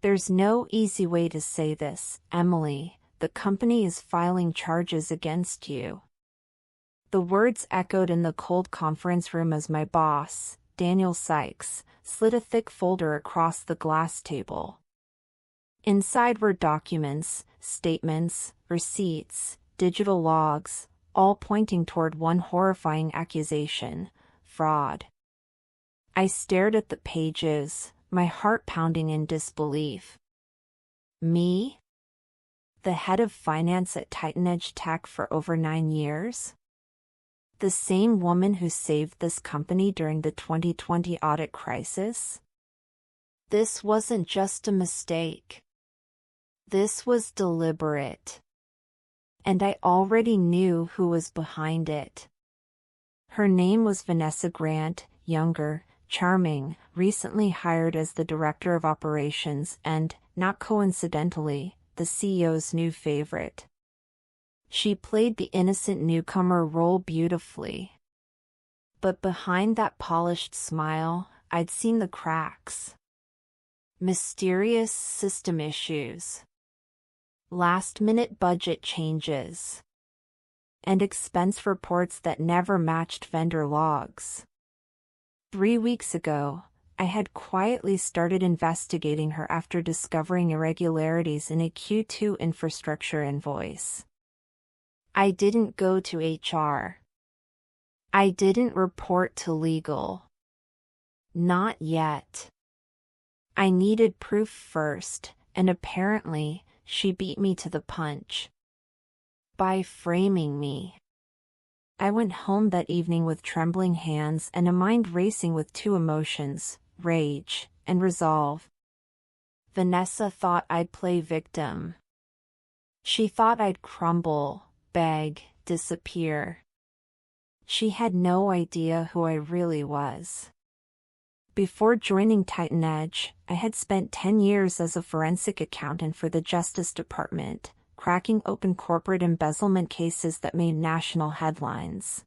There's no easy way to say this, Emily. The company is filing charges against you. The words echoed in the cold conference room as my boss, Daniel Sykes, slid a thick folder across the glass table. Inside were documents, statements, receipts, digital logs, all pointing toward one horrifying accusation: fraud. I stared at the pages, my heart pounding in disbelief. Me? The head of finance at Titan Edge Tech for over 9 years? The same woman who saved this company during the 2020 audit crisis? This wasn't just a mistake. This was deliberate. And I already knew who was behind it. Her name was Vanessa Grant, younger, charming, recently hired as the director of operations and, not coincidentally, the CEO's new favorite. She played the innocent newcomer role beautifully. But behind that polished smile, I'd seen the cracks. Mysterious system issues. Last-minute budget changes. And expense reports that never matched vendor logs. 3 weeks ago, I had quietly started investigating her after discovering irregularities in a Q2 infrastructure invoice. I didn't go to HR. I didn't report to legal. Not yet. I needed proof first, and apparently, she beat me to the punch. By framing me. I went home that evening with trembling hands and a mind racing with two emotions: rage and resolve. Vanessa thought I'd play victim. She thought I'd crumble, beg, disappear. She had no idea who I really was. Before joining Titan Edge, I had spent 10 years as a forensic accountant for the Justice Department, cracking open corporate embezzlement cases that made national headlines.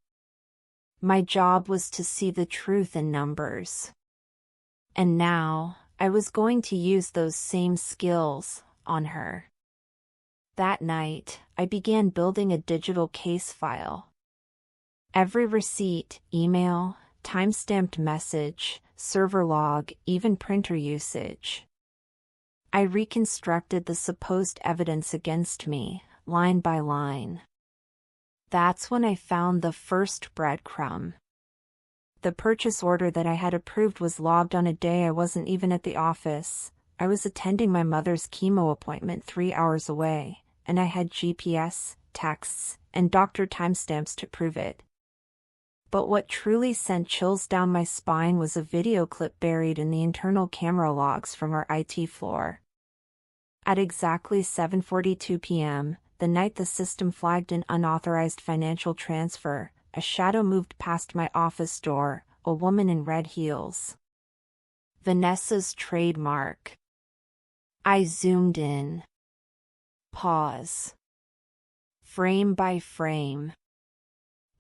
My job was to see the truth in numbers. And now, I was going to use those same skills on her. That night, I began building a digital case file. Every receipt, email, time-stamped message, server log, even printer usage. I reconstructed the supposed evidence against me, line by line. That's when I found the first breadcrumb. The purchase order that I had approved was logged on a day I wasn't even at the office. I was attending my mother's chemo appointment 3 hours away, and I had GPS, texts, and doctor timestamps to prove it. But what truly sent chills down my spine was a video clip buried in the internal camera logs from our IT floor. At exactly 7:42 p.m., the night the system flagged an unauthorized financial transfer, a shadow moved past my office door, a woman in red heels. Vanessa's trademark. I zoomed in. Pause. Frame by frame.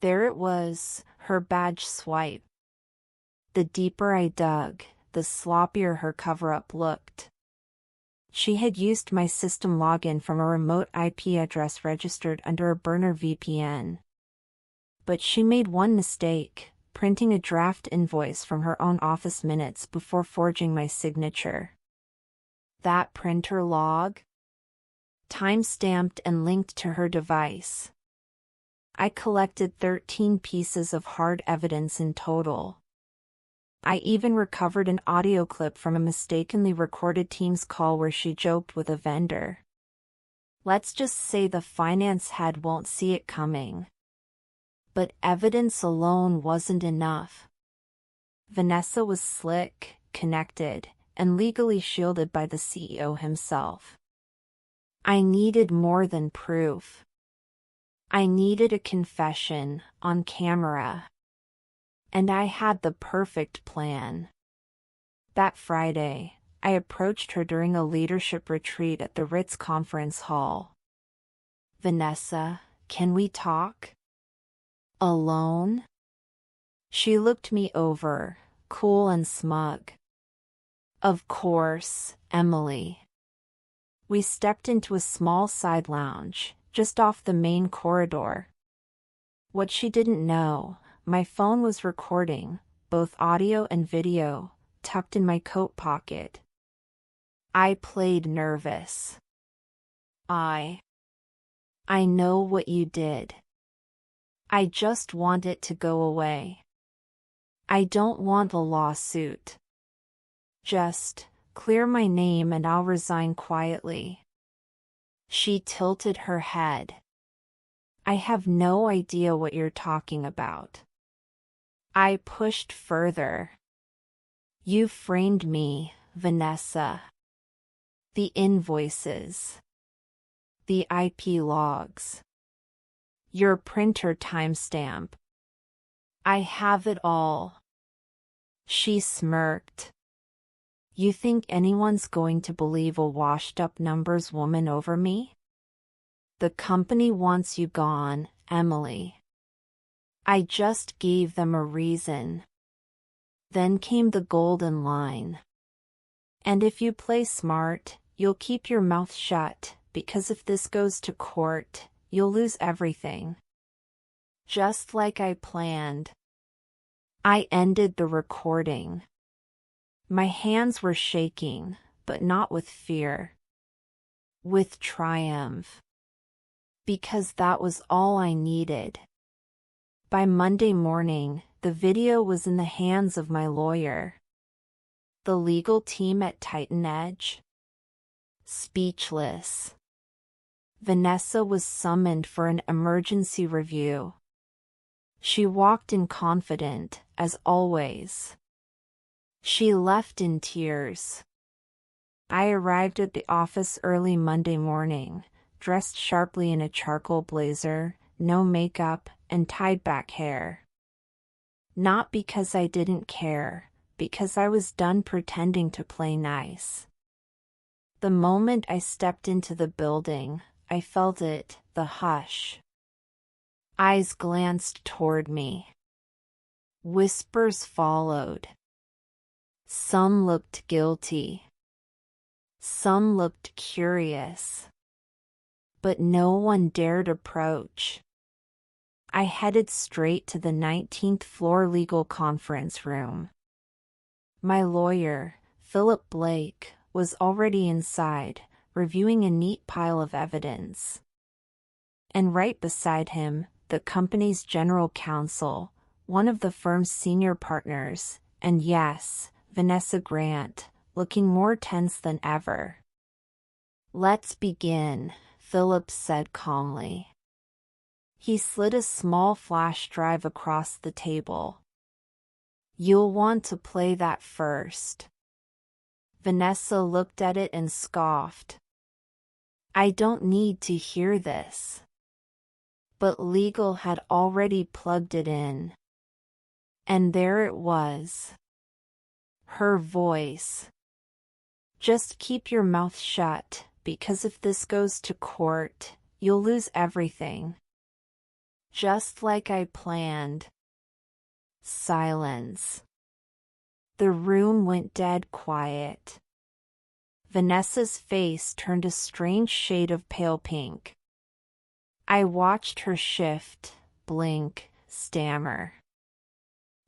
There it was, her badge swipe. The deeper I dug, the sloppier her cover-up looked. She had used my system login from a remote IP address registered under a burner VPN. But she made one mistake, printing a draft invoice from her own office minutes before forging my signature. That printer log? Time-stamped and linked to her device. I collected 13 pieces of hard evidence in total. I even recovered an audio clip from a mistakenly recorded Teams call where she joked with a vendor. Let's just say the finance head won't see it coming. But evidence alone wasn't enough. Vanessa was slick, connected, and legally shielded by the CEO himself. I needed more than proof. I needed a confession, on camera. And I had the perfect plan. That Friday, I approached her during a leadership retreat at the Ritz Conference Hall. Vanessa, can we talk? Alone? She looked me over, cool and smug. Of course, Emily. We stepped into a small side lounge, just off the main corridor. What she didn't know, my phone was recording, both audio and video, tucked in my coat pocket. I played nervous. I know what you did. I just want it to go away. I don't want a lawsuit. Just clear my name and I'll resign quietly. She tilted her head. I have no idea what you're talking about. I pushed further. You framed me, Vanessa. The invoices. The IP logs. Your printer timestamp. I have it all. She smirked. You think anyone's going to believe a washed-up numbers woman over me? The company wants you gone, Emily. I just gave them a reason. Then came the golden line. And if you play smart, you'll keep your mouth shut, because if this goes to court, you'll lose everything. Just like I planned. I ended the recording. My hands were shaking, but not with fear. With triumph. Because that was all I needed. By Monday morning, the video was in the hands of my lawyer. The legal team at Titan Edge. Speechless. Vanessa was summoned for an emergency review. She walked in confident, as always. She left in tears. I arrived at the office early Monday morning, dressed sharply in a charcoal blazer, no makeup, and tied back hair. Not because I didn't care, because I was done pretending to play nice. The moment I stepped into the building, I felt it, the hush. Eyes glanced toward me. Whispers followed. Some looked guilty. Some looked curious. But no one dared approach. I headed straight to the 19th floor legal conference room. My lawyer, Philip Blake, was already inside, reviewing a neat pile of evidence. And right beside him, the company's general counsel, one of the firm's senior partners, and yes, Vanessa Grant, looking more tense than ever. Let's begin, Philip said calmly. He slid a small flash drive across the table. You'll want to play that first. Vanessa looked at it and scoffed. I don't need to hear this. But legal had already plugged it in. And there it was. Her voice. Just keep your mouth shut, because if this goes to court, you'll lose everything. Just like I planned. Silence. The room went dead quiet. Vanessa's face turned a strange shade of pale pink. I watched her shift, blink, stammer.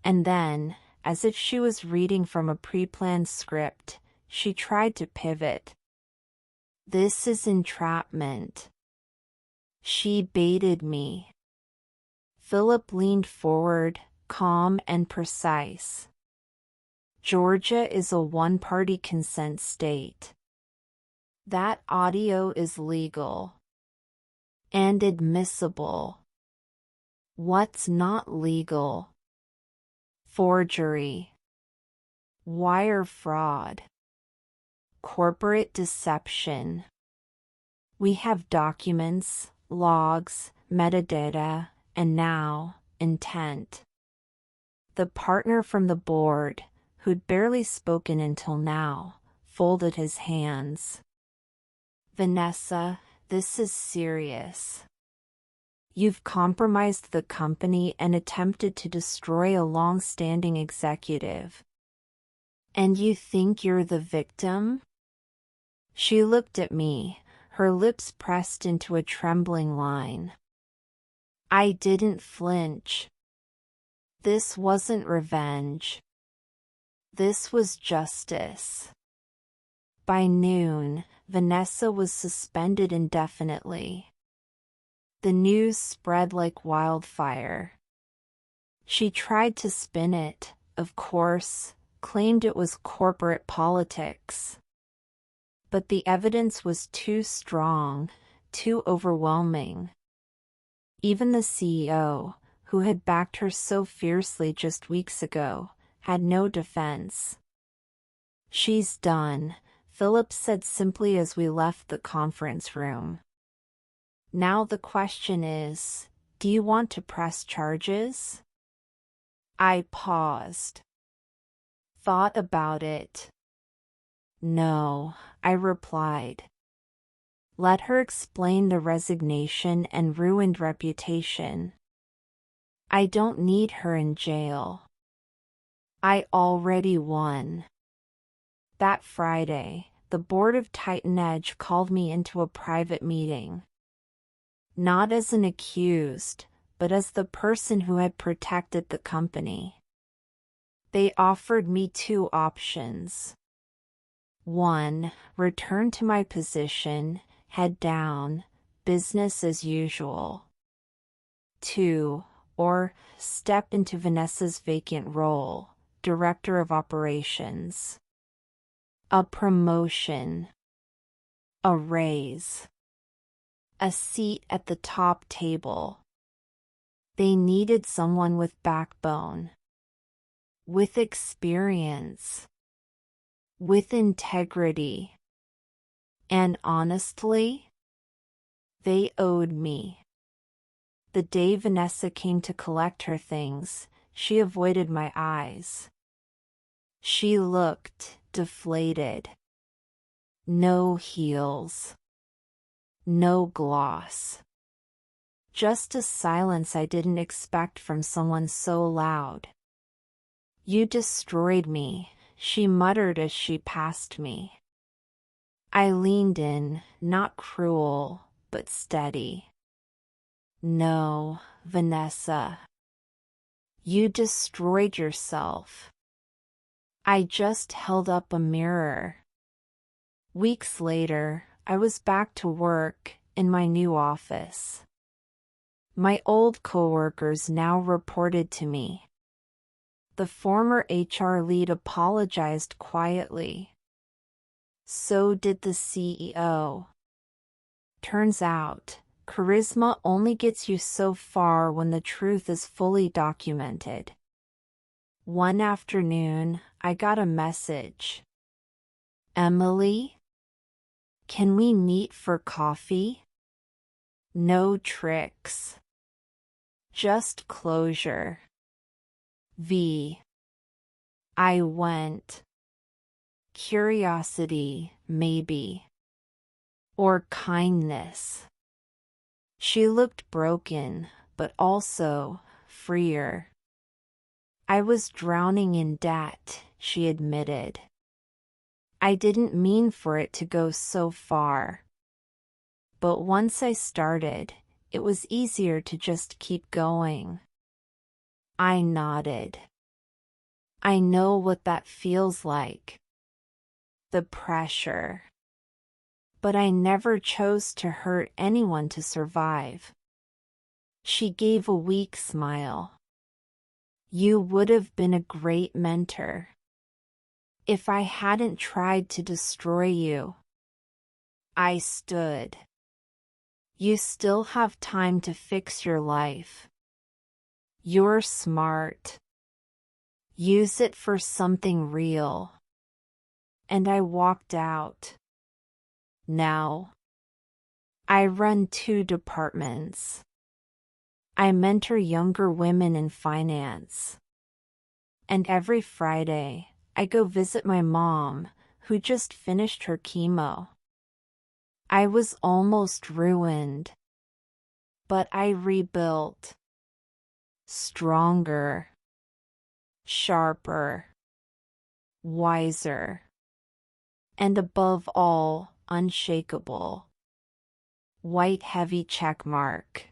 And then, as if she was reading from a pre-planned script, she tried to pivot. This is entrapment. She baited me. Philip leaned forward, calm and precise. Georgia is a one-party consent state. That audio is legal. And admissible. What's not legal? Forgery. Wire fraud. Corporate deception. We have documents, logs, metadata, and now, intent. The partner from the board, who'd barely spoken until now, folded his hands. Vanessa, this is serious. You've compromised the company and attempted to destroy a long-standing executive. And you think you're the victim? She looked at me, her lips pressed into a trembling line. I didn't flinch. This wasn't revenge. This was justice. By noon, Vanessa was suspended indefinitely. The news spread like wildfire. She tried to spin it, of course, claimed it was corporate politics. But the evidence was too strong, too overwhelming. Even the CEO, who had backed her so fiercely just weeks ago, had no defense. She's done, Philip said simply as we left the conference room. Now the question is, do you want to press charges? I paused. Thought about it. No, I replied. Let her explain the resignation and ruined reputation. I don't need her in jail. I already won. That Friday, the board of Titan Edge called me into a private meeting. Not as an accused, but as the person who had protected the company. They offered me two options. 1. Return to my position, head down, business as usual. 2. Or step into Vanessa's vacant role, Director of Operations. A promotion. A raise. A seat at the top table. They needed someone with backbone. With experience. With integrity. And honestly, they owed me. The day Vanessa came to collect her things, she avoided my eyes. She looked deflated. No heels. No gloss. Just a silence I didn't expect from someone so loud. You destroyed me, she muttered as she passed me. I leaned in, not cruel, but steady. No, Vanessa. You destroyed yourself. I just held up a mirror. Weeks later, I was back to work in my new office. My old coworkers now reported to me. The former HR lead apologized quietly. So did the CEO. Turns out, charisma only gets you so far when the truth is fully documented. One afternoon, I got a message. Emily? Can we meet for coffee? No tricks. Just closure. V. I went. Curiosity, maybe. Or kindness. She looked broken, but also freer. I was drowning in debt, she admitted. I didn't mean for it to go so far. But once I started, it was easier to just keep going. I nodded. I know what that feels like. The pressure. But I never chose to hurt anyone to survive. She gave a weak smile. You would have been a great mentor. If I hadn't tried to destroy you. I stood. You still have time to fix your life. You're smart. Use it for something real. And I walked out. Now, I run 2 departments. I mentor younger women in finance. And every Friday, I go visit my mom, who just finished her chemo. I was almost ruined. But I rebuilt. Stronger. Sharper. Wiser. And above all, unshakable. White heavy check mark.